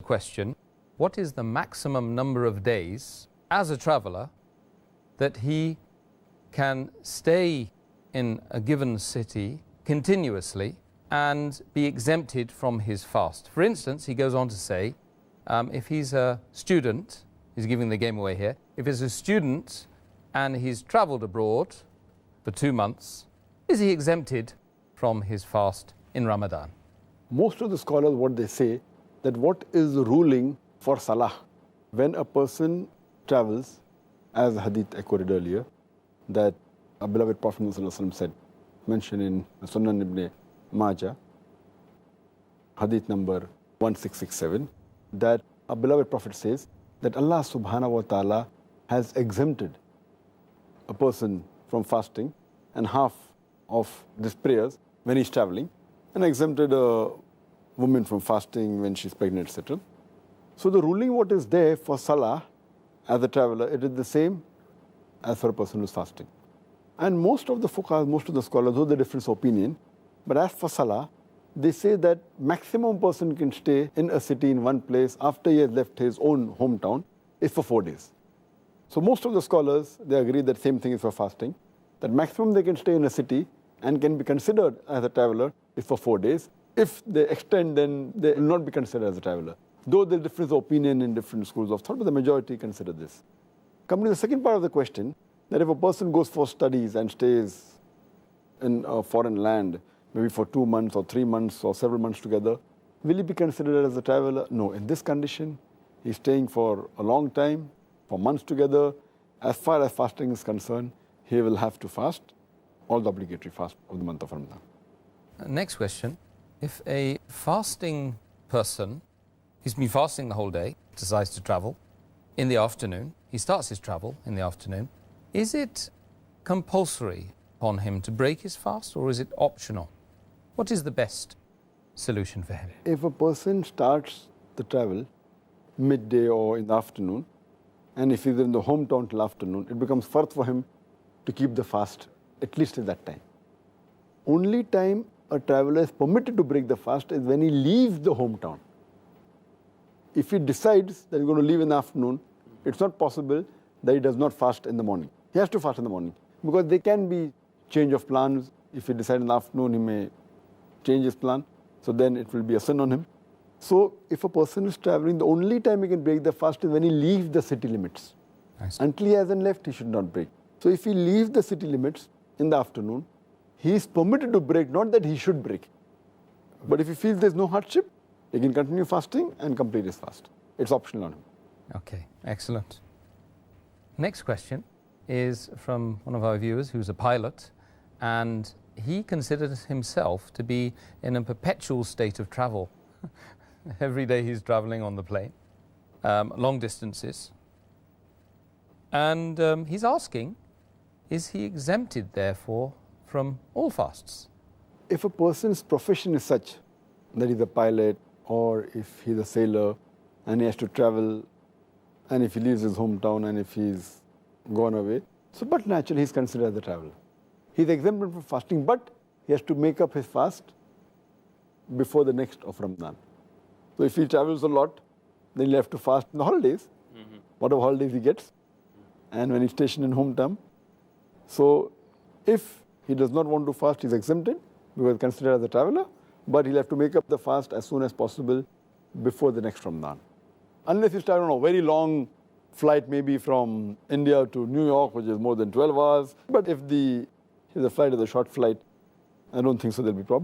question, what is the maximum number of days as a traveller that he can stay in a given city continuously and be exempted from his fast? For instance, he goes on to say, if he's a student, he's giving the game away here, if he's a student and he's travelled abroad for 2 months, is he exempted from his fast in Ramadan? Most of the scholars, what they say, that what is the ruling for Salah? When a person travels, as Hadith I quoted earlier, that a beloved Prophet ﷺ said, mentioned in Sunan ibn Majah, Hadith number 1667, that a beloved Prophet says that Allah subhanahu wa ta'ala has exempted a person from fasting and half of these prayers when he's traveling, and exempted a woman from fasting when she's pregnant, etc. So the ruling what is there for Salah as a traveler, it is the same as for a person who's fasting. And most of the fuqaha, most of the scholars, though the difference of opinion, but as for Salah, they say that maximum person can stay in a city in one place after he has left his own hometown is for 4 days. So most of the scholars, they agree that same thing is for fasting, that maximum they can stay in a city and can be considered as a traveler is for 4 days. If they extend, then they will not be considered as a traveler. Though there is difference of opinion in different schools of thought, but the majority consider this. Coming to the second part of the question, that if a person goes for studies and stays in a foreign land, maybe for 2 months or 3 months or several months together, will he be considered as a traveler? No. In this condition, he's staying for a long time, for months together. As far as fasting is concerned, he will have to fast all the obligatory fast of the month of Ramadan. Next question. If a fasting person, he's been fasting the whole day, decides to travel in the afternoon, he starts his travel in the afternoon, is it compulsory upon him to break his fast, or is it optional? What is the best solution for him? If a person starts the travel midday or in the afternoon, and if he's in the hometown till afternoon, it becomes fard for him to keep the fast, at least at that time. Only time a traveler is permitted to break the fast is when he leaves the hometown. If he decides that he's going to leave in the afternoon, it's not possible that he does not fast in the morning. He has to fast in the morning, because there can be change of plans. If he decides in the afternoon, he may change his plan, so then it will be a sin on him. So if a person is traveling, the only time he can break the fast is when he leaves the city limits. Until he hasn't left, he should not break. So if he leaves the city limits in the afternoon, he is permitted to break, not that he should break. But if he feels there's no hardship, he can continue fasting and complete his fast. It's optional on him. Okay, excellent. Next question is from one of our viewers who's a pilot, and he considers himself to be in a perpetual state of travel. Every day he's traveling on the plane, long distances. And he's asking, is he exempted, therefore, from all fasts? If a person's profession is such that he's a pilot, or if he's a sailor and he has to travel, and if he leaves his hometown and if he's gone away, so but naturally he's considered as a traveler. He's exempted from fasting, but he has to make up his fast before the next of Ramadan. So if he travels a lot, then he'll have to fast in the holidays, whatever holidays he gets, and when he's stationed in hometown. So if he does not want to fast, he's exempted because he's considered as a traveler, but he'll have to make up the fast as soon as possible before the next Ramadan. Unless he's traveling on a very long flight, maybe from India to New York, which is more than 12 hours. But if the flight is a short flight, I don't think so there'll be problem.